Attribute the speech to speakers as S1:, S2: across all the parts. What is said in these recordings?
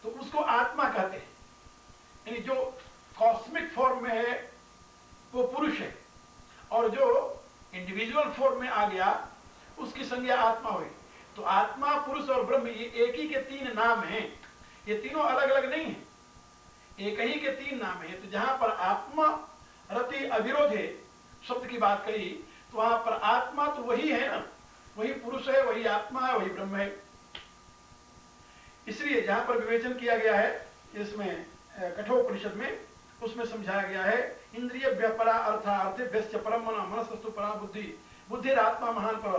S1: तो उसको आत्मा कहते हैं। यानी जो कॉस्मिक फॉर्म में है वो पुरुष है, और जो इंडिविजुअल फॉर्म में आ गया उसकी संज्ञा आत्मा हुई। तो आत्मा, पुरुष और ब्रह्म ये एक ही के तीन नाम हैं, ये तीनों अलग अलग नहीं है, एक ही के तीन नाम है। तो जहां पर आत्मा रति अविरोधे शब्द की बात कही, तो वहां पर आत्मा तो वही है ना, वही पुरुष है, वही आत्मा है, वही ब्रह्म है। इसलिए जहां पर विवेचन किया गया है इसमें कठोपनिषद में, उसमें समझाया गया है इंद्रिय व्यापरा अर्थार्थे व्यस्य परम मना मनस्तु परा बुद्धि बुद्धिरात्मा महान पर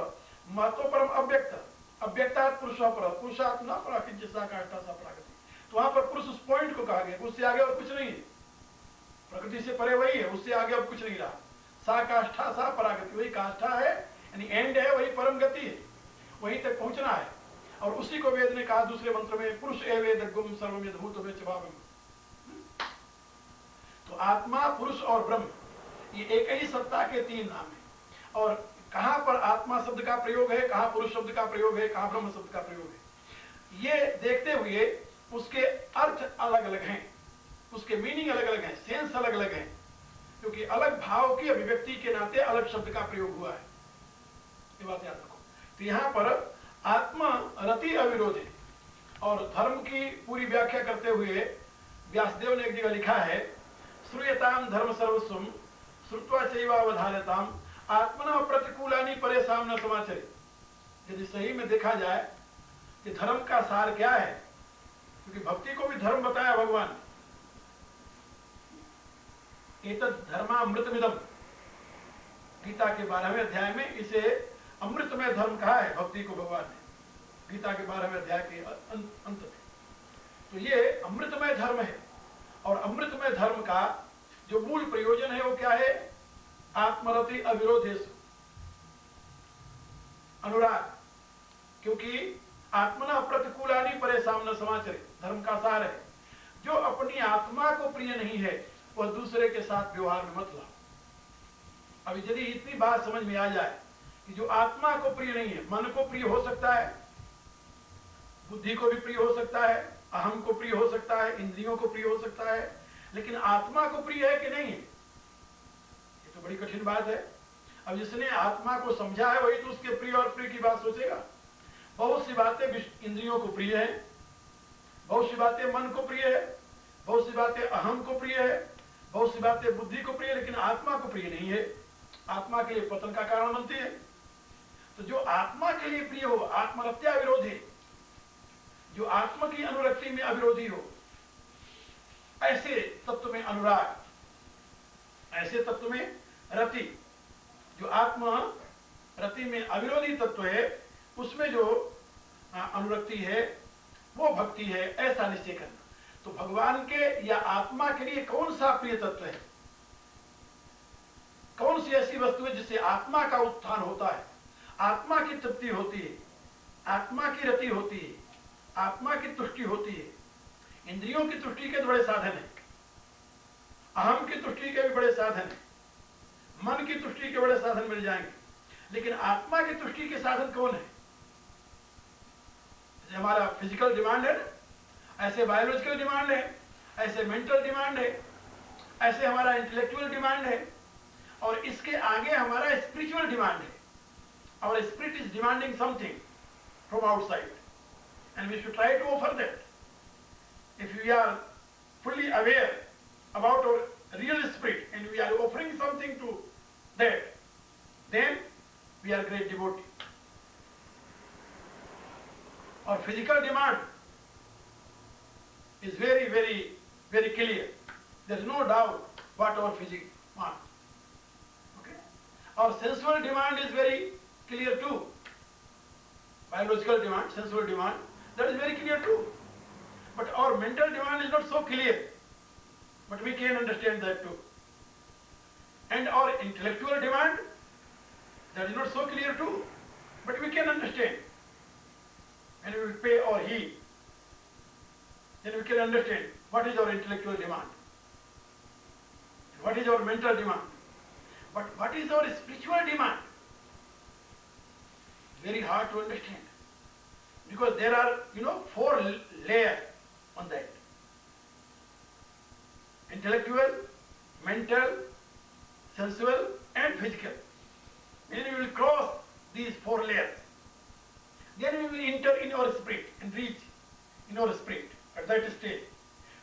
S1: महत्व परम अव्यक्त अव्यक्तात् पुरुषा पर पुरुषात्मा पर किंचित सा काष्ठा सा प्राकृति। तो वहां पर पुरुष उस पॉइंट को कहा गया, उससे आगे और कुछ नहीं है, प्रकृति से परे वही है, उससे आगे अब कुछ नहीं रहा। सा काष्ठा सा परागति, वही काष्ठा है यानी एंड है, वही परम गति है, वहीं तक पहुंचना है। और उसी को वेद ने कहा दूसरे मंत्र में, पुरुष एवेदगुम सर्वम यद्भूतम यच्चभावम्। तो आत्मा, पुरुष और ब्रह्म ये एक ही सत्ता के तीन नाम है। और कहां पर आत्मा शब्द का प्रयोग है, कहां पुरुष शब्द का प्रयोग है, कहां ब्रह्म शब्द का प्रयोग है, ये देखते हुए उसके अर्थ अलग अलग हैं, उसके मीनिंग अलग अलग हैं, सेंस अलग अलग हैं, क्योंकि अलग भाव की अभिव्यक्ति के नाते अलग शब्द का प्रयोग हुआ है, ये बात याद रखो। तो यहां पर आत्मा रति अविरोध है। और धर्म की पूरी व्याख्या करते हुए व्यासदेव ने एक जगह लिखा है, श्रूयताम धर्म सर्वस्वम श्रुत्वा चैवावधारताम आत्मना प्रतिकूलानि परेशान न समाचरे। यदि सही में देखा जाए कि धर्म का सार क्या है, क्योंकि भक्ति को भी धर्म बताया भगवान ने। एतद् धर्मामृतमिदम्, गीता के 12वें अध्याय में इसे अमृतमय धर्म कहा है भक्ति को भगवान ने, गीता के 12वें अध्याय के अंत में। तो ये अमृतमय धर्म है, और अमृतमय धर्म का जो मूल प्रयोजन है वो क्या है, आत्मरति अविरोधेषु अनुराग, क्योंकि आत्मना प्रतिकूलानि परेशान न समाचरे, धर्म का सार है जो अपनी आत्मा को प्रिय नहीं है वह दूसरे के साथ व्यवहार में मत लाओ। अब यदि इतनी बात समझ में आ जाए कि जो आत्मा को प्रिय नहीं है, मन को प्रिय हो सकता है, बुद्धि को भी प्रिय हो सकता है, अहम को प्रिय हो सकता है, इंद्रियों को प्रिय हो सकता है, लेकिन आत्मा को प्रिय है कि नहीं है, ये तो बड़ी कठिन बात है। अब जिसने आत्मा को समझा है वही तो उसके प्रिय और प्रिय की बात सोचेगा। बहुत सी बातें इंद्रियों को प्रिय है, बहुत सी बातें मन को प्रिय है, बहुत सी बातें अहम को प्रिय है, बहुत सी बातें बुद्धि को प्रिय है, लेकिन आत्मा को प्रिय नहीं है, आत्मा के लिए पतन का कारण बनती है। तो जो आत्मा के लिए प्रिय हो, आत्मरत्या विरोधी, जो आत्मा की अनुरक्ति में अविरोधी हो, ऐसे तत्व में अनुराग, ऐसे तत्व में रति, जो आत्मा रति में अविरोधी तत्व है, उसमें जो अनुरक्ति है वो भक्ति है, ऐसा निश्चय करना। तो भगवान के या आत्मा के लिए कौन सा प्रिय तत्व है, कौन सी ऐसी वस्तु है जिससे आत्मा का उत्थान होता है, आत्मा की तृप्ति होती है, आत्मा की रति होती है, आत्मा की तुष्टि होती है। इंद्रियों की तुष्टि के बड़े साधन है, अहम की तुष्टि के भी बड़े साधन है, मन की तुष्टि के बड़े साधन मिल जाएंगे, लेकिन आत्मा की तुष्टि के साधन कौन है? जैसे हमारा फिजिकल डिमांड है, ऐसे बायोलॉजिकल डिमांड है, ऐसे मेंटल डिमांड है, ऐसे हमारा इंटेलेक्चुअल डिमांड है, और इसके आगे हमारा स्पिरिचुअल डिमांड है। Our spirit is demanding something from outside, and we should try to offer that. If we are fully aware about our real spirit and we are offering something to that, then we are great devotee. Our physical demand is very, very, very clear. There is no doubt what our physics wants. Okay? Our sensual demand is very clear too. Biological demand, sensual demand, that is very clear too. But our mental demand is not so clear. But we can understand that too. And our intellectual demand, that is not so clear too. But we can understand. And we will pay our heed. Then we can understand what is our intellectual demand, what is our mental demand, but what is our spiritual demand? Very hard to understand, because there are 4 layers on that. intellectual, mental, sensual and physical. When we will cross these 4 layers, then we will enter in our spirit and reach in our spirit at that stage.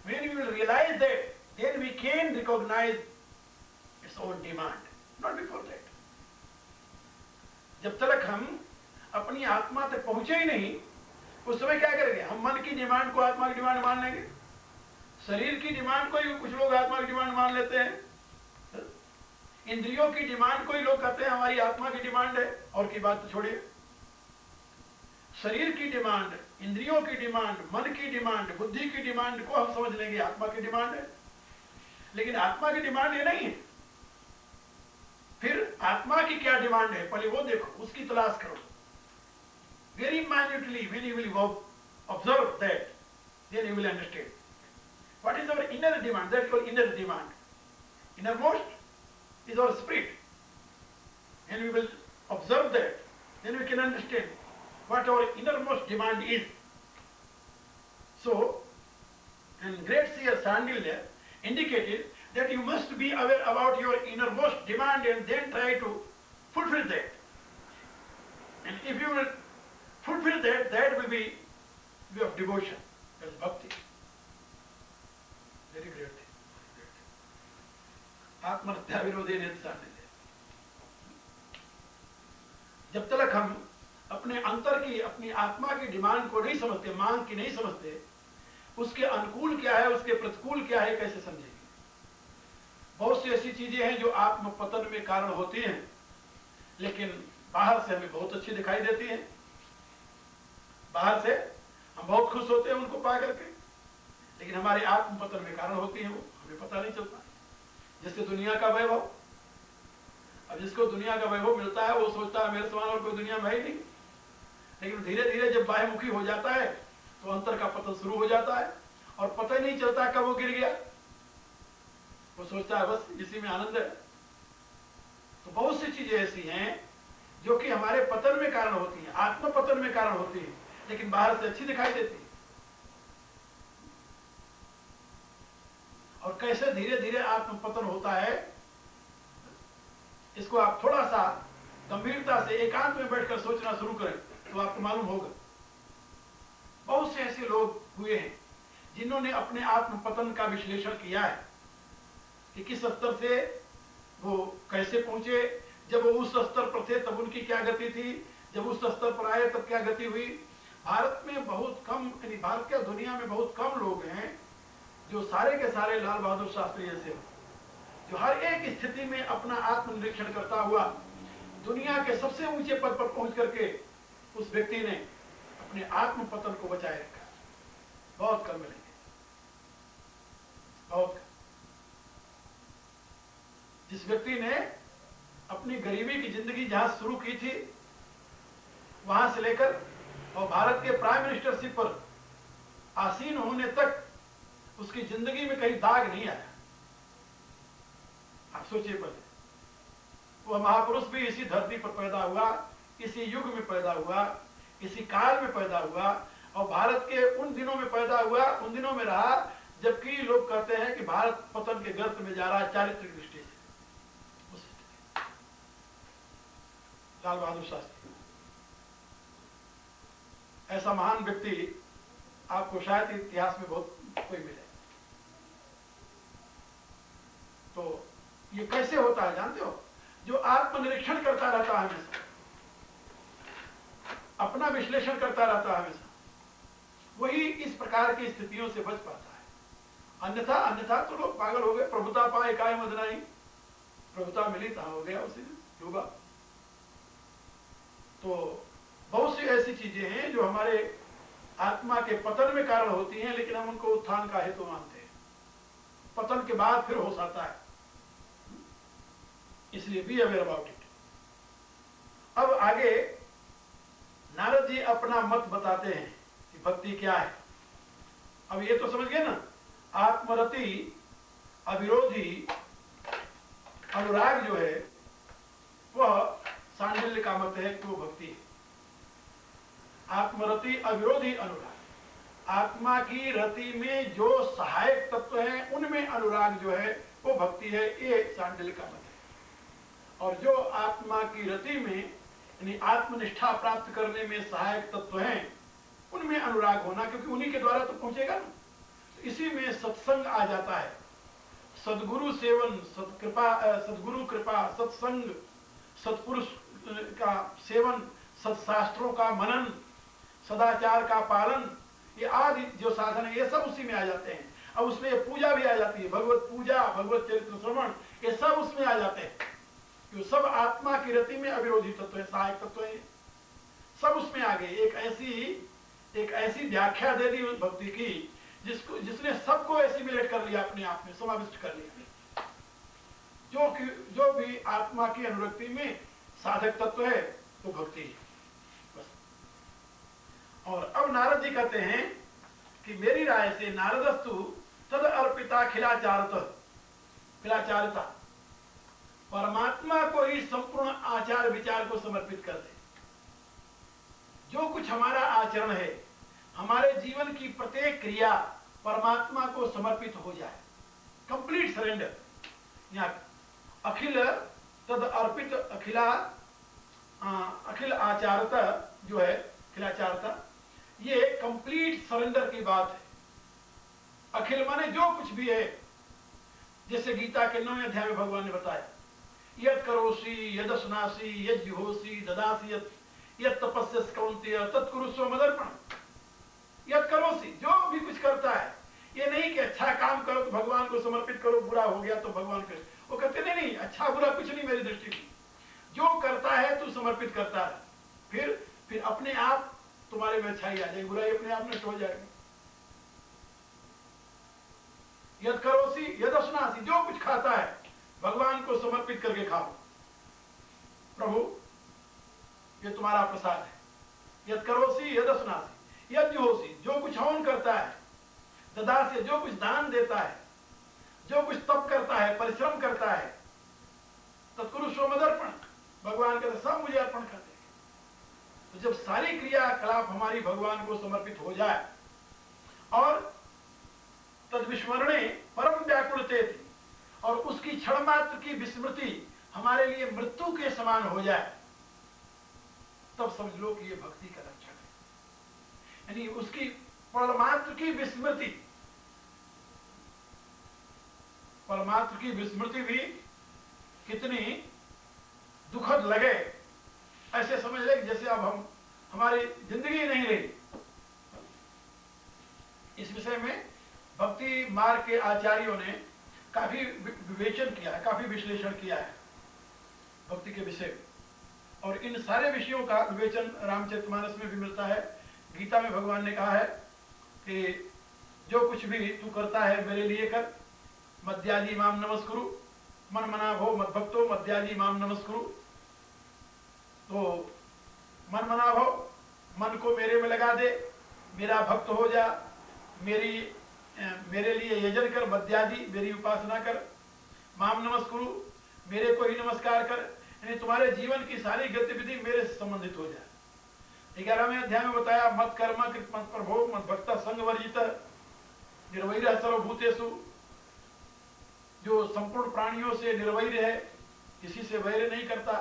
S1: When we will realize that, then we can recognize its own demand, not before that. जब तक हम अपनी आत्मा तक पहुंचे ही नहीं, उस समय क्या करेंगे? हम मन की डिमांड को आत्मा की डिमांड मान लेंगे, शरीर की डिमांड को ही कुछ लोग आत्मा की डिमांड मान लेते हैं, इंद्रियों की डिमांड को ही लोग कहते हैं हमारी आत्मा की डिमांड है, और की बात तो छोड़िए। शरीर की डिमांड, इंद्रियों की डिमांड, मन की डिमांड, बुद्धि की डिमांड को हम समझ लेंगे आत्मा की डिमांड है, लेकिन आत्मा की डिमांड ये नहीं है। फिर आत्मा की क्या डिमांड है, पहले वो देखो, उसकी तलाश करो। Very minutely when you will observe that, then you will understand what is our inner demand. That's called inner demand. Innermost is our spirit, and we will observe that, then we can understand what our innermost demand is. So, and great seer Sandilya indicated that you must be aware about your innermost demand and then try to fulfill that. And if you will fulfill that, that will be way of devotion, that is bhakti. Very great thing. आत्महत्या विरोधी Sandilya. जब तक हम अपने अंतर की, अपनी आत्मा की डिमांड को नहीं समझते, मांग की नहीं समझते, उसके अनुकूल क्या है, उसके प्रतिकूल क्या है, कैसे समझेंगे? बहुत सी ऐसी चीजें हैं जो आत्म पतन में कारण होती हैं, लेकिन बाहर से हमें बहुत अच्छी दिखाई देती हैं। बाहर से हम बहुत खुश होते हैं उनको पा करके, लेकिन हमारे आत्म पतन में कारण होती हैं, वो हमें पता नहीं चलता। जैसे दुनिया का वैभव, अब जिसको दुनिया का वैभव मिलता है वो सोचता है मेरे समान और कोई दुनिया में है ही नहीं, लेकिन धीरे धीरे जब बाह्यमुखी हो जाता है तो अंतर का पतन शुरू हो जाता है, और पता ही नहीं चलता कब वो गिर गया। वो सोचता है बस इसी में आनंद है। तो बहुत सी चीजें ऐसी हैं जो कि हमारे पतन में कारण होती हैं, आत्म पतन में कारण होती हैं, लेकिन बाहर से अच्छी दिखाई देती है। और कैसे धीरे धीरे आत्म पतन होता है, इसको आप थोड़ा सा गंभीरता से एकांत में बैठकर सोचना शुरू करें तो आपको मालूम होगा। बहुत से ऐसे लोग हुए हैं जिन्होंने अपने आत्म पतन का विश्लेषण किया है कि किस स्तर से वो कैसे पहुंचे, जब वो उस स्तर पर थे तब उनकी क्या गति थी, जब उस स्तर पर आए तब क्या गति हुई। भारत में बहुत कम, यानी भारत क्या दुनिया में बहुत कम लोग हैं जो सारे के सारे लाल बहादुर शास्त्री जैसे हो, जो हर एक स्थिति में अपना आत्मनिरीक्षण करता हुआ दुनिया के सबसे ऊंचे पद पर पहुंच करके उस व्यक्ति ने अपने आत्म पतन को बचाए रखा। बहुत कम मिलेंगे, बहुत कम। जिस व्यक्ति ने अपनी गरीबी की जिंदगी जहां शुरू की थी, वहां से लेकर और भारत के प्राइम मिनिस्टरशिप पर आसीन होने तक उसकी जिंदगी में कहीं दाग नहीं आया। आप सोचिए, पहले वह महापुरुष भी इसी धरती पर पैदा हुआ, इसी युग में पैदा हुआ, इसी काल में पैदा हुआ, और भारत के उन दिनों में पैदा हुआ, उन दिनों में रहा जबकि लोग कहते हैं कि भारत पतन के गर्त में जा रहा है चारित्रिक दृष्टि से। लाल बहादुर शास्त्री ऐसा महान व्यक्ति आपको शायद इतिहास में बहुत कोई मिले। तो ये कैसे होता है जानते हो? जो आत्मनिरीक्षण करता रहता है हमेशा, अपना विश्लेषण करता रहता है हमेशा, वही इस प्रकार की स्थितियों से बच पाता है। अन्यथा तो लोग पागल हो गए। प्रभुता पाए काय मद नहीं, प्रभुता मिली कहां हो गया उसी डूबा। तो बहुत सी ऐसी चीजें हैं जो हमारे आत्मा के पतन में कारण होती हैं, लेकिन हम उनको उत्थान का हेतु मानते हैं। पतन के बाद फिर होश आता है, इसलिए बी अवेयर अबाउट इट। अब आगे नारद जी अपना मत बताते हैं कि भक्ति क्या है। अब ये तो समझ गए ना, आत्मरति अविरोधी अनुराग जो है वह सांडिल्य का मत है कि वो भक्ति है। आत्मरति अविरोधी अनुराग, आत्मा की रति में जो सहायक तत्व हैं उनमें अनुराग जो है वो भक्ति है, ये सांडिल्य का मत है। और जो आत्मा की रति में यानी आत्मनिष्ठा प्राप्त करने में सहायक तत्व हैं उनमें अनुराग होना, क्योंकि उन्हीं के द्वारा तो पहुंचेगा ना। इसी में सत्संग आ जाता है, सदगुरु सेवन, सदगुरु कृपा, सत्संग, सत्पुरुष का सेवन, सत्शास्त्रों का मनन, सदाचार का पालन, ये आदि जो साधन है ये सब उसी में आ जाते हैं। अब उसमें ये पूजा भी आ जाती है, भगवत पूजा, भगवत चरित्र श्रवण, ये सब उसमें आ जाते हैं। ये सब आत्मा की रति में अविरोधी तत्व है, सहायक तत्व है, सब उसमें आ गए। एक ऐसी व्याख्या दे दी उस भक्ति की जिसने सबको एसिमिलेट कर लिया, अपने आप में समाविष्ट कर लिया। जो भी आत्मा की अनुरक्ति में साधक तत्व है तो भक्ति है बस। और अब नारद जी कहते हैं कि मेरी राय से नारदस्तु तद अर्पिता खिलाचारता, परमात्मा को ही संपूर्ण आचार विचार को समर्पित कर दे। जो कुछ हमारा आचरण है, हमारे जीवन की प्रत्येक क्रिया परमात्मा को समर्पित हो जाए, कंप्लीट सरेंडर। यहाँ अखिल तद अर्पित अखिल आचारता जो है, खिलाचारता, ये कंप्लीट सरेंडर की बात है। अखिल माने जो कुछ भी है, जैसे गीता के 9वें अध्याय में भगवान ने बताया, यद करोसी यदस्नासी यद जुहोसी ददासी यद तपस्यस कौन्तेय तत्कुरुस्व मदर्पण। यद करोसी, जो भी कुछ करता है, ये नहीं कि अच्छा काम करो तो भगवान को समर्पित करो, बुरा हो गया तो भगवान को, वो कहते नहीं, अच्छा बुरा कुछ नहीं मेरी दृष्टि में, जो करता है तू समर्पित करता है, फिर अपने आप तुम्हारे में अच्छाई आ जाएगी, बुराई अपने आप नष्ट हो जाएगी। यद करोसी यदस्नासी, जो कुछ खाता है भगवान को समर्पित करके खाओ, प्रभु ये तुम्हारा प्रसाद है। यद करोसी यदस्नासी यद जुहोसी, जो कुछ हवन करता है, ददासी, जो कुछ दान देता है, जो कुछ तप करता है, परिश्रम करता है, तत्कुरुस्व मदर्पण, भगवान कहते सब मुझे अर्पण कर दे। तो जब सारी क्रियाकलाप हमारी भगवान को समर्पित हो जाए और तद्विस्मरणे परम व्याकुलते थी, और उसकी क्षण मात्र की विस्मृति हमारे लिए मृत्यु के समान हो जाए, तब समझ लो कि ये भक्ति का लक्षण है। यानी उसकी परमात्र की विस्मृति, परमात्र की विस्मृति भी कितनी दुखद लगे, ऐसे समझ ले जैसे अब हमारी जिंदगी नहीं रही। इस विषय में भक्ति मार्ग के आचार्यों ने काफी विवेचन किया है, काफी विश्लेषण किया है भक्ति के विषय में, और इन सारे विषयों का विवेचन रामचरितमानस में भी मिलता है। गीता में भगवान ने कहा है कि जो कुछ भी तू करता है मेरे लिए कर, मद्याजी माम नमस्कुरु, मन मना भो मद भक्तो मद्याजी माम नमस्कुरु। तो मन मना भो, मन को मेरे में लगा दे, मेरा भक्त हो जा, मेरे लिए यजन कर, मद्याजी मेरी उपासना कर, माम नमस्कुरु मेरे को ही नमस्कार कर, यानी तुम्हारे जीवन की सारी गतिविधि मेरे से संबंधित हो जाए। 11वें अध्याय में बताया मत कर्म कृत मत प्रभो मत भक्त संग वर्जित निर्वैर सर्वभूतेषु, जो संपूर्ण प्राणियों से निर्वैर है, किसी से वैर नहीं करता,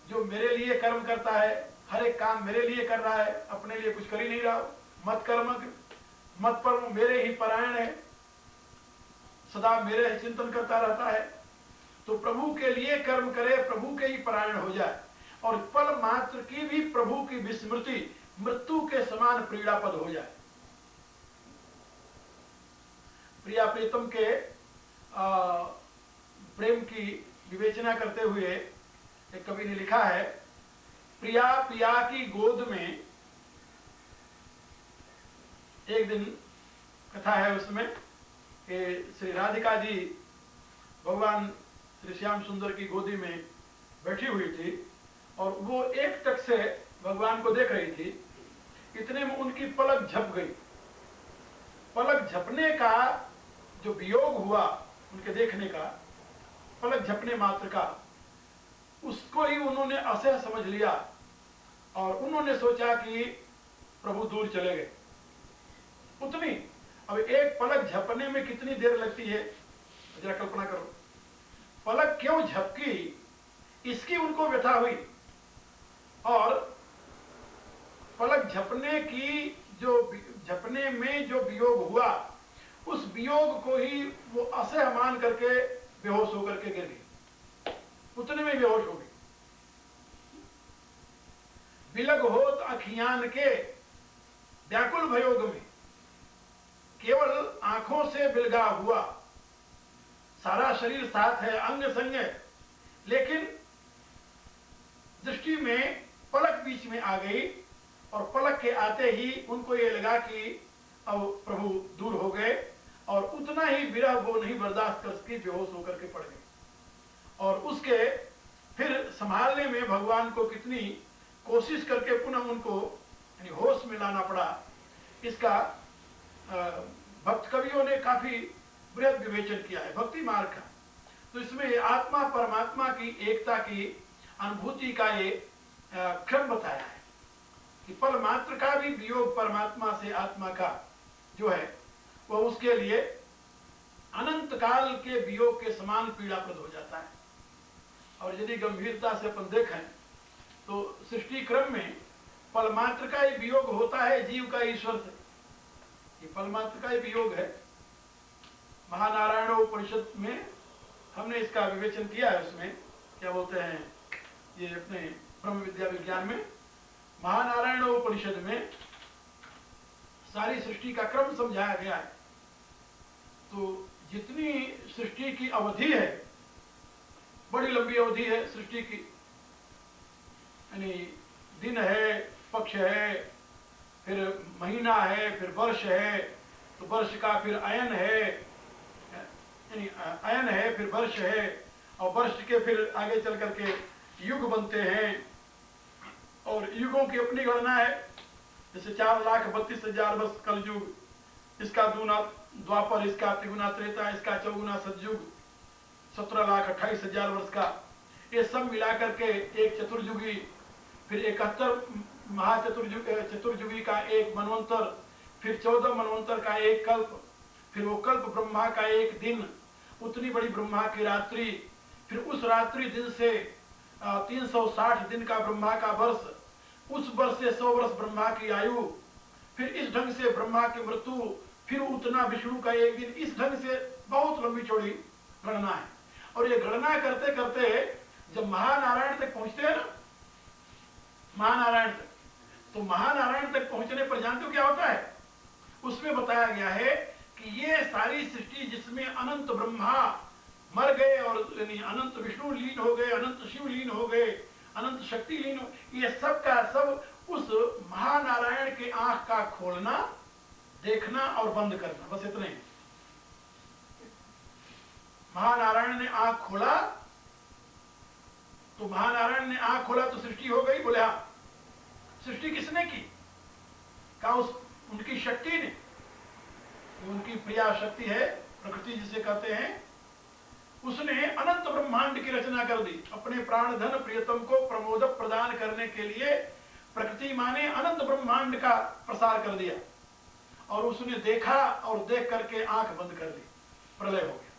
S1: जो मेरे लिए कर्म करता है, हर एक काम मेरे लिए कर रहा है, अपने लिए कुछ कर ही नहीं रहा। मत कर्म मत परम, मेरे ही परायण है, सदा मेरे ही चिंतन करता रहता है। तो प्रभु के लिए कर्म करे, प्रभु के ही परायण हो जाए, और पल मात्र की भी प्रभु की विस्मृति मृत्यु के समान पीड़ापद हो जाए। प्रिया प्रीतम के प्रेम की विवेचना करते हुए एक कवि ने लिखा है, प्रिया पिया की गोद में, एक दिन कथा है उसमें कि श्री राधिका जी भगवान श्री श्याम सुंदर की गोदी में बैठी हुई थी, और वो एक टक से भगवान को देख रही थी। इतने में उनकी पलक झप गई। पलक झपने का जो वियोग हुआ उनके देखने का, पलक झपने मात्र का, उसको ही उन्होंने असह समझ लिया, और उन्होंने सोचा कि प्रभु दूर चले गए। अब एक पलक झपने में कितनी देर लगती है, जरा कल्पना करो। पलक क्यों झपकी, इसकी उनको व्यथा हुई, और पलक झपने में जो वियोग हुआ, उस वियोग को ही वो असह्य मान करके बेहोश होकर के गिर गई, उतने में बेहोश हो गई। बिलग होत अखियान के व्याकुल भयोग में, केवल आंखों से बिलगा हुआ, सारा शरीर साथ है, अंग संग है, लेकिन दृष्टि में पलक बीच में आ गई, और पलक के आते ही उनको ये लगा कि अब प्रभु दूर हो गए, और उतना ही विरह वो नहीं बर्दाश्त कर सकी, बेहोश होकर के पड़ गए। और उसके फिर संभालने में भगवान को कितनी कोशिश करके पुनः उनको यानी होश में लाना पड़ा, इसका भक्त कवियों ने काफी बृहद विवेचन किया है भक्ति मार्ग का। तो इसमें आत्मा परमात्मा की एकता की अनुभूति का ये क्रम बताया है कि पल मात्र का भी वियोग परमात्मा से आत्मा का जो है वह उसके लिए अनंत काल के वियोग के समान पीड़ाप्रद हो जाता है। और यदि गंभीरता से अपन देखें तो सृष्टि क्रम में पल मात्र का ही वियोग होता है जीव का ईश्वर से, ये पल मात्र का ही वियोग है। महानारायण उपनिषद में हमने इसका विवेचन किया है, उसमें क्या बोलते हैं ये अपने ब्रह्म विद्या विज्ञान में, महानारायण उपनिषद में सारी सृष्टि का क्रम समझाया गया है। तो जितनी सृष्टि की अवधि है, बड़ी लंबी अवधि है सृष्टि की, यानी दिन है, पक्ष है, फिर महीना है, फिर वर्ष है, तो वर्ष का फिर अयन है, यानी अयन है, फिर वर्ष है, और वर्ष के फिर आगे चल करके युग बनते हैं, और युगों की अपनी गणना है। जैसे 4,32,000 वर्ष कलयुग, इसका दूना द्वापर, इसका त्रिगुना त्रेता, इसका चौगुना सतयुग, 17,28,000 वर्ष का, ये सब मिला करके एक चतुर्युगी, फिर 71 चतुर्युगी का एक मनवंतर, फिर 14 मनवंतर का एक कल्प, फिर वो कल्प ब्रह्मा का एक दिन, उतनी बड़ी ब्रह्मा की रात्रि, फिर उस रात्रि दिन से 360 दिन का ब्रह्मा का वर्ष, उस वर्ष से 100 वर्ष ब्रह्मा की आयु, फिर इस ढंग से ब्रह्मा की मृत्यु, फिर उतना विष्णु का एक दिन, इस ढंग से बहुत लंबी चौड़ी गणना है। और ये गणना करते करते जब महानारायण तक पहुंचते हैं ना, महानारायण तक, तो महानारायण तक पहुंचने पर जानते हो क्या होता है? उसमें बताया गया है कि ये सारी सृष्टि जिसमें अनंत ब्रह्मा मर गए और यानी अनंत विष्णु लीन हो गए, अनंत शिव लीन हो गए, अनंत शक्ति लीन हो, ये सब का सब उस महानारायण के आंख का खोलना, देखना और बंद करना, बस इतने ही। महानारायण ने आंख खोला, तो महानारायण ने आंख खोला तो सृष्टि हो गई। बोले हाँ, सृष्टि किसने की? कहा उस उनकी शक्ति ने, उनकी प्रिया शक्ति है, प्रकृति जिसे कहते हैं, उसने अनंत ब्रह्मांड की रचना कर दी अपने प्राण धन प्रियतम को प्रमोद प्रदान करने के लिए। प्रकृति माने अनंत ब्रह्मांड का प्रसार कर दिया, और उसने देखा और देख करके आंख बंद कर ली, प्रलय हो गया।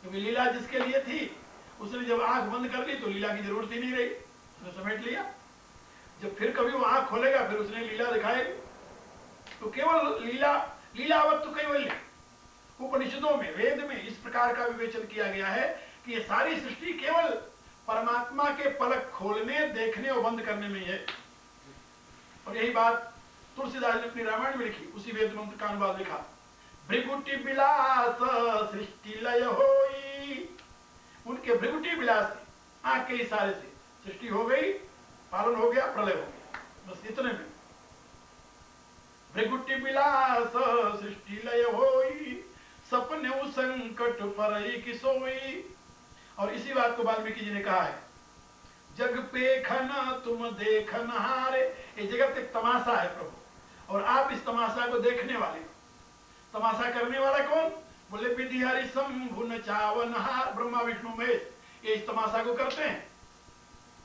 S1: क्योंकि लीला जिसके लिए थी, उसने जब आंख बंद कर ली तो लीला की जरूरत ही नहीं रही, उसने समेट लिया। जब फिर कभी वो आंख खोलेगा फिर उसने लीला दिखाएगी। तो केवल लीलावत तो कैवल्य, उपनिषदों में, वेद में इस प्रकार का विवेचन किया गया है कि ये सारी सृष्टि केवल परमात्मा के पलक खोलने, देखने और बंद करने में है। और यही बात तुलसीदास ने अपनी रामायण में लिखी, उसी वेद मंत्र का अनुवाद लिखा, भृगुटी बिलास सृष्टि लय होई। उनके भृगुटी बिलास से, आंख के इशारे से सृष्टि हो गई, पालन हो गया, प्रलय हो गया, बस इतने में। भृगुटी बिलास सृष्टि लय होई, सपने संकट परई की सोई। और इसी बात को वाल्मीकि जी ने कहा है, जग पे खना तुम देखन हारे। ये जगत एक तमाशा है प्रभु, और आप इस तमाशा को देखने वाले। तमाशा करने वाला कौन? बोले विधि हरि शंभु नचावन हार। ब्रह्मा विष्णु महेश ये इस तमाशा को करते हैं,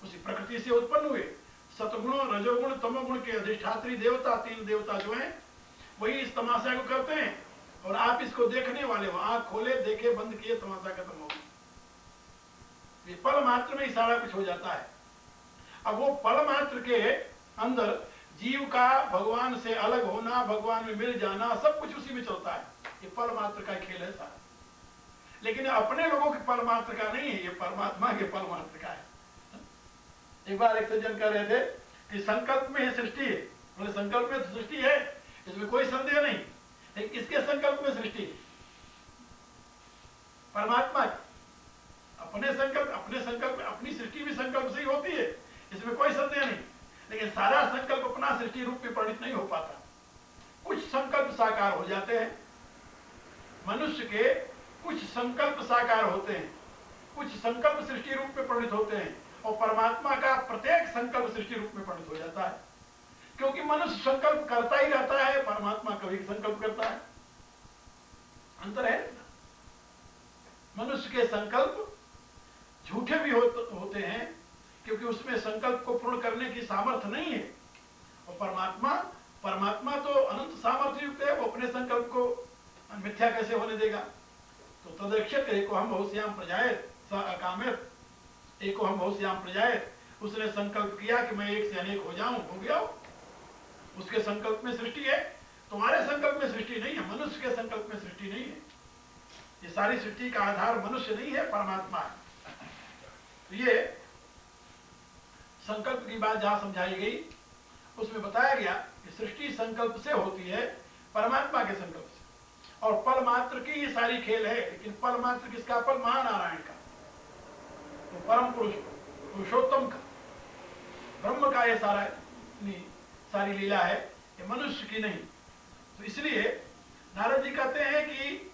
S1: उसी प्रकृति से उत्पन्न हुए सतगुण रजोगुण तमोगुण के अधिष्ठात्री देवता, तीन देवता जो हैं वही इस तमाशा को करते हैं। आप इसको देखने वाले हो, आंख खोले, देखे, बंद किए, तमाशा खत्म हो गया। ये पल मात्र में ही सारा कुछ हो जाता है। अब वो पल मात्र के अंदर जीव का भगवान से अलग होना, भगवान में मिल जाना, सब कुछ उसी में चलता है। ये पल मात्र का खेल है सारा। लेकिन अपने लोगों के पल मात्र का नहीं है, ये परमात्मा के पल मात्र का है। एक बार एक सज्जन कह रहे थे कि संकल्प में ही सृष्टि है। बोले संकल्प में तो सृष्टि है, इसमें कोई संदेह नहीं, लेकिन किसके संकल्प में सृष्टि है? परमात्मा की। अपने संकल्प, अपनी सृष्टि भी संकल्प से ही होती है, इसमें कोई संदेह नहीं। लेकिन सारा संकल्प अपना सृष्टि रूप में परिणित नहीं हो पाता। कुछ संकल्प साकार हो जाते हैं, मनुष्य के कुछ संकल्प साकार होते हैं, कुछ संकल्प सृष्टि रूप में परिणित होते हैं, और परमात्मा का प्रत्येक संकल्प सृष्टि रूप में परिणित हो जाता है। क्योंकि मनुष्य संकल्प करता ही रहता है, परमात्मा कभी संकल्प करता है। अंतर है। मनुष्य के संकल्प झूठे भी होते हैं, क्योंकि उसमें संकल्प को पूर्ण करने की सामर्थ्य नहीं है। और परमात्मा तो अनंत सामर्थ्य युक्त है, वो अपने संकल्प को मिथ्या कैसे होने देगा? तो तदक्षक एको हम बहुश्याम प्रजायत स अकामित, एको हम बहुश्याम प्रजायत, उसने संकल्प किया कि मैं एक से अनेक हो जाऊं, हो गया। उसके संकल्प में सृष्टि है, तुम्हारे संकल्प में सृष्टि नहीं है, मनुष्य के संकल्प में सृष्टि नहीं है। ये सारी सृष्टि का आधार मनुष्य नहीं है, परमात्मा है। तो ये संकल्प की बात जहां समझाई गई, उसमें बताया गया कि सृष्टि संकल्प से होती है, परमात्मा के संकल्प से। और पल मात्र की ये सारी खेल है। लेकिन पल मात्र किसका? पल महानारायण का, तो परम पुरुष, पुरुषोत्तम का, ब्रह्म का ये सारी लीला है, ये मनुष्य की नहीं। तो इसलिए नारद जी कहते हैं कि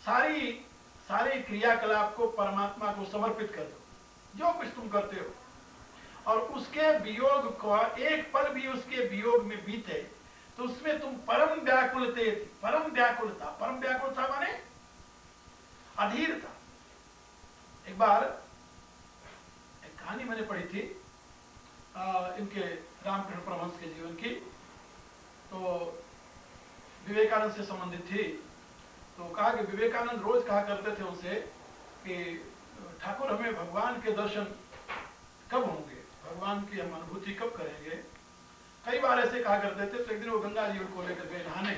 S1: सारी क्रियाकलाप को परमात्मा को समर्पित कर दो, जो कुछ तुम करते हो। और उसके वियोग को एक पल भी उसके वियोग में बीते तो उसमें तुम परम व्याकुलता माने अधीरता। एक बार एक कहानी मैंने पढ़ी थी इनके रामकृष्ण परमहंस के जीवन की, तो विवेकानंद से संबंधित थी। तो कहा कि विवेकानंद रोज कहा करते थे उनसे कि ठाकुर हमें भगवान के दर्शन कब होंगे, भगवान की हम अनुभूति कब करेंगे। कई बार ऐसे कहा करते थे। तो एक दिन वो गंगा जी उनको लेकर गए नहाने,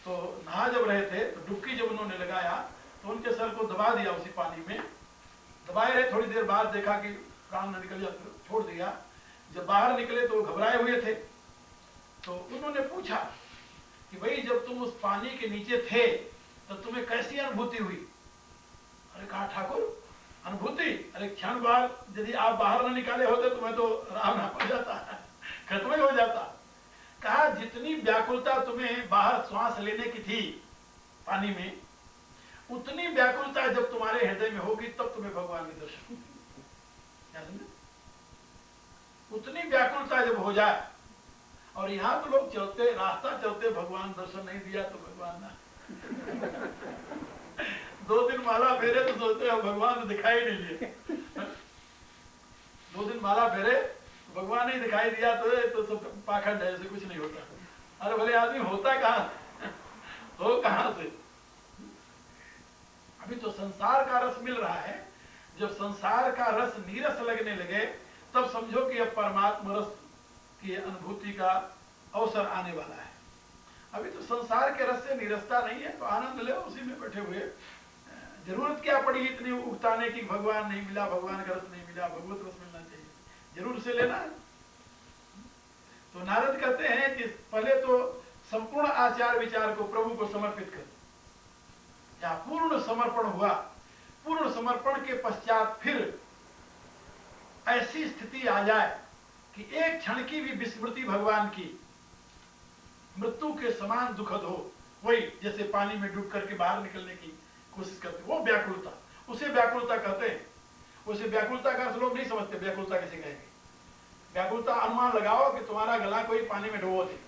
S1: तो नहा जब रहे थे तो डुबकी जब उन्होंने लगाया तो उनके सर को दबा दिया उसी पानी में, दबाए रहे। थोड़ी देर बाद देखा कि प्राण न निकल जाते, छोड़ दिया। जब बाहर निकले तो घबराए हुए थे। तो उन्होंने पूछा कि भाई जब तुम उस पानी के नीचे थे तो तुम्हें कैसी अनुभूति हुई? अरे कहा ठाकुर अनुभूति, अरे क्षण बाद यदि आप बाहर न निकाले होते तो मैं तो आराम ना पड़ जाता, खत्म ही हो जाता। कहा जितनी व्याकुलता तुम्हें बाहर श्वास लेने की थी पानी में, उतनी व्याकुलता जब तुम्हारे हृदय में होगी तब तुम्हें भगवान के दर्शन। क्या समझे? उतनी व्याकुलता जब हो जाए। और यहाँ तो लोग चलते रास्ता चलते भगवान दर्शन नहीं दिया तो भगवान ना 2 दिन माला फेरे तो सोचते हैं भगवान दिखाई नहीं दिए। 2 दिन माला फेरे भगवान नहीं दिखाई दिया तो सब पाखंड है, ऐसे कुछ नहीं होता। अरे भले आदमी होता कहाँ हो कहाँ से? अभी तो संसार का रस मिल रहा है। जब संसार का रस नीरस लगने लगे तब समझो कि अब परमात्मा रस की अनुभूति का अवसर आने वाला है। अभी तो संसार के रस से नीरसता नहीं है, तो आनंद ले उसी में बैठे हुए। जरूरत क्या पड़ी इतनी उगताने की? भगवान नहीं मिला, भगवान का रस नहीं मिला, भगवत रस मिलना चाहिए, जरूर से लेना है। तो नारद कहते हैं कि पहले तो संपूर्ण आचार विचार को प्रभु को समर्पित कर। जहां पूर्ण समर्पण हुआ, पूर्ण समर्पण के पश्चात फिर ऐसी स्थिति आ जाए कि एक क्षण की भी विस्मृति भगवान की मृत्यु के समान दुखद हो। वही जैसे पानी में डूब करके बाहर निकलने की कोशिश करते, वो व्याकुलता, उसे व्याकुलता कहते हैं। उसे व्याकुलता का अर्थ लोग नहीं समझते। व्याकुलता कैसे कहेंगे? व्याकुलता अनुमान लगाओ कि तुम्हारा गला कोई पानी में डुबो दे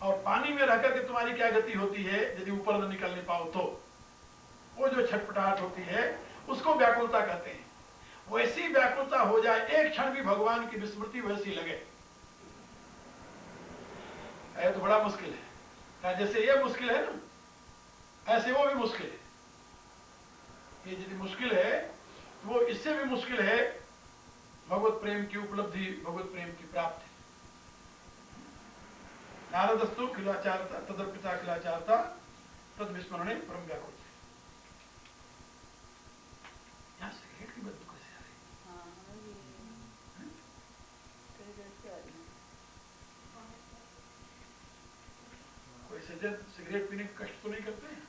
S1: और पानी में रहकर के तुम्हारी क्या गति होती है यदि ऊपर न निकलने पाओ तो वो जो छटपटाहट होती है उसको व्याकुलता कहते हैं। वैसी व्याकुलता हो जाए, एक क्षण भी भगवान की विस्मृति वैसी लगे, तो बड़ा मुश्किल है। जैसे ये मुश्किल है ना ऐसे वो भी मुश्किल है। ये यदि मुश्किल है तो वो इससे भी मुश्किल है भगवत प्रेम की उपलब्धि, भगवत प्रेम की प्राप्ति। नारदस्तु खिलाचारता तदर्पिता खिलाचारता तद विस्मरणे परम व्याकुल। यहाँ सिगरेट की बदबू कैसे आ रही? कोई सज्जन सिगरेट पीने का कष्ट तो नहीं करते हैं?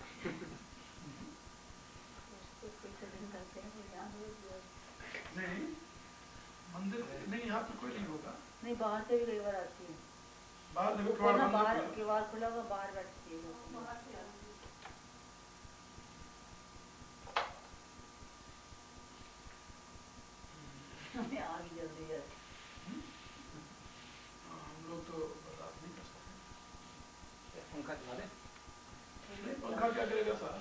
S1: नहीं, मंदिर नहीं, यहाँ तो कोई नहीं होगा।
S2: नहीं, बाहर से भी कई बार आती है।
S1: बाहर देखो
S2: किवाड़ खुला हुआ, बाहर बैठती है। आग जल रही है।
S1: हम लोग तो बर्दाश्त नहीं कर सकते।
S3: पंखा चला दे।
S1: पंखा क्या करेगा साहब?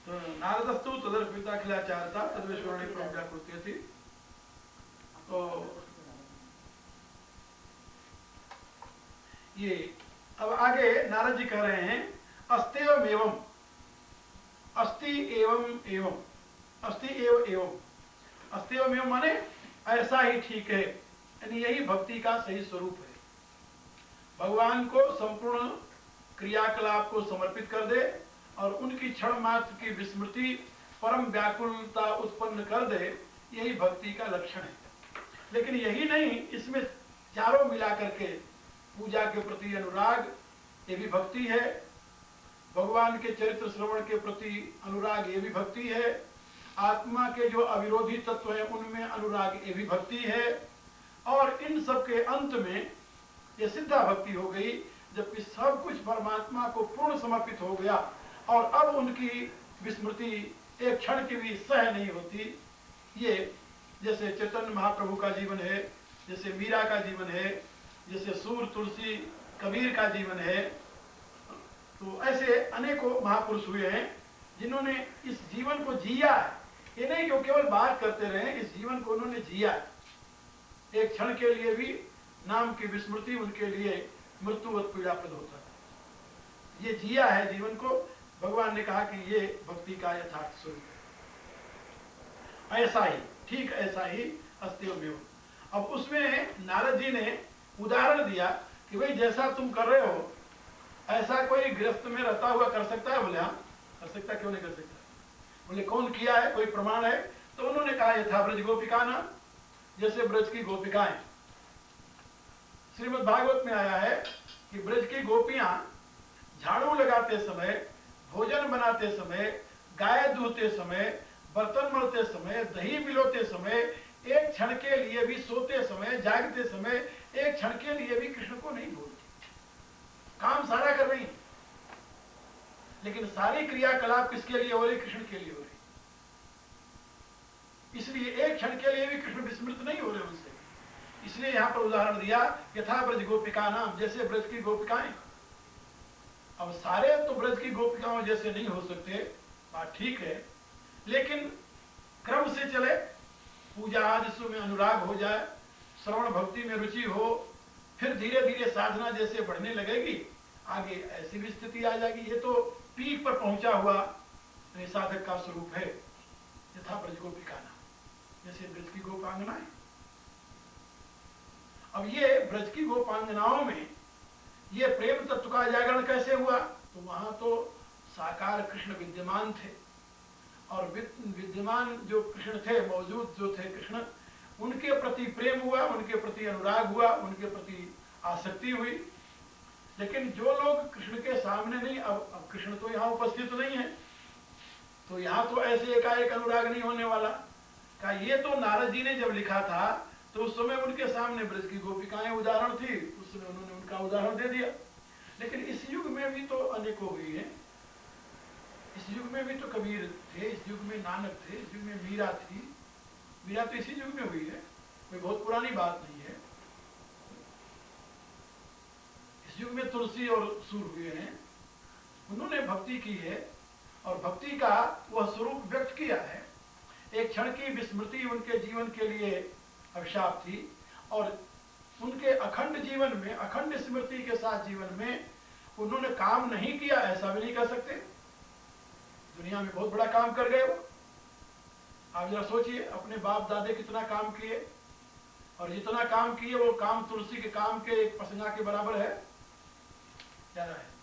S1: तो नारदस्तु तदर्पिता खिलाचारता तद्विस्मरणे परम व्याकुल थी। तो ये अब आगे नारद जी कह रहे हैं अस्तेव एवं, अस्ति एवं एवं, अस्ति एवं एवं, अस्तेव एवं माने ऐसा ही ठीक है, यानी यही भक्ति का सही स्वरूप है। भगवान को संपूर्ण क्रियाकलाप को समर्पित कर दे और उनकी क्षण मात्र की विस्मृति परम व्याकुलता उत्पन्न कर दे, यही भक्ति का लक्षण है। लेकिन यही नहीं, इसमें चारों मिला करके पूजा के प्रति अनुराग, ये भी भक्ति है। भगवान के चरित्र श्रवण के प्रति अनुराग, ये भी भक्ति है। आत्मा के जो अविरोधी तत्व है उनमें अनुराग, ये भी भक्ति है। और इन सब के अंत में ये सिद्धा भक्ति हो गई, जबकि सब कुछ परमात्मा को पूर्ण समर्पित हो गया और अब उनकी विस्मृति एक क्षण की भी सह नहीं होती। ये जैसे चैतन्य महाप्रभु का जीवन है, जैसे मीरा का जीवन है, जैसे सूर तुलसी कबीर का जीवन है, तो ऐसे अनेकों महापुरुष हुए हैं जिन्होंने इस जीवन को जिया है। ये नहीं कि वो केवल बात करते रहे, इस जीवन को उन्होंने जिया है। एक क्षण के लिए भी नाम की विस्मृति उनके लिए मृत्युवत पीड़ाप्रद होता है। ये जिया है जीवन को। भगवान ने कहा कि ये भक्ति का यथार्थ स्वरूप है। ऐसा ही, ठीक ऐसा ही अस्तिमेव। अब उसमें नारद जी ने उदाहरण दिया कि भाई जैसा तुम कर रहे हो ऐसा कोई गृहस्थ में रहता हुआ कर सकता है? बोले हाँ कर सकता, क्यों नहीं कर सकता? बोले कौन किया है, कोई प्रमाण है? तो उन्होंने कहा यथा ब्रज गोपिका ना, जैसे ब्रज की गोपिकाएं। श्रीमद् भागवत में आया है कि ब्रज की गोपियां झाड़ू लगाते समय, भोजन बनाते समय, गाय दूहते समय, बर्तन मलते समय, दही मिलोते समय, एक क्षण के लिए भी सोते समय, जागते समय एक क्षण के लिए भी कृष्ण को नहीं भूलती। काम सारा कर रही, लेकिन सारी क्रियाकलाप किसके लिए हो रही? कृष्ण के लिए हो रही। इसलिए एक क्षण के लिए भी कृष्ण विस्मृत नहीं हो रहे उनसे। इसलिए यहां पर उदाहरण दिया यथा ब्रज गोपिका नाम, जैसे ब्रज की गोपिकाएं। अब सारे तो ब्रज की गोपिकाओं जैसे नहीं हो सकते, बात ठीक है, लेकिन क्रम से चले, पूजा आदि में अनुराग हो जाए, श्रवण भक्ति में रुचि हो, फिर धीरे धीरे साधना जैसे बढ़ने लगेगी, आगे ऐसी भी स्थिति आ जाएगी। ये तो पीक पर पहुंचा हुआ साधक का स्वरूप है। यथा ब्रज गोपिका नाम, जैसे ब्रज की गोपांगनाएं। अब ये ब्रज की गोपांगनाओं में ये प्रेम तत्व का जागरण कैसे हुआ? तो वहां तो साकार कृष्ण विद्यमान थे और विद्यमान जो कृष्ण थे, मौजूद जो थे कृष्ण, उनके प्रति प्रेम हुआ, उनके प्रति अनुराग हुआ, उनके प्रति आसक्ति हुई। लेकिन जो लोग कृष्ण के सामने नहीं, अब कृष्ण तो यहाँ उपस्थित नहीं है, तो यहाँ तो ऐसे एकाएक अनुराग नहीं होने वाला। का ये तो नारद जी ने जब लिखा था तो उस समय उनके सामने ब्रज की गोपिकाएं उदाहरण थी, उस समय उन्होंने उनका उदाहरण दे दिया। लेकिन इस युग में भी तो अनेकों हुई है। इस युग में भी तो कबीर थे, इस युग में नानक थे, इस युग में मीरा थी। मीरा तो इसी युग में हुई है, कोई बहुत पुरानी बात नहीं है। इस युग में तुलसी और सूर हुए हैं, उन्होंने भक्ति की है और भक्ति का वह स्वरूप व्यक्त किया है। एक क्षण की विस्मृति उनके जीवन के लिए अभिशाप थी और उनके अखंड जीवन में, अखंड स्मृति के साथ जीवन में उन्होंने काम नहीं किया ऐसा भी नहीं कह सकते। दुनिया में बहुत बड़ा काम कर गए वो। आप जरा सोचिए, अपने बाप दादे कितना काम किए, और जितना काम किए वो काम तुलसी के काम के एक पसंगा के बराबर है, ज्यादा है।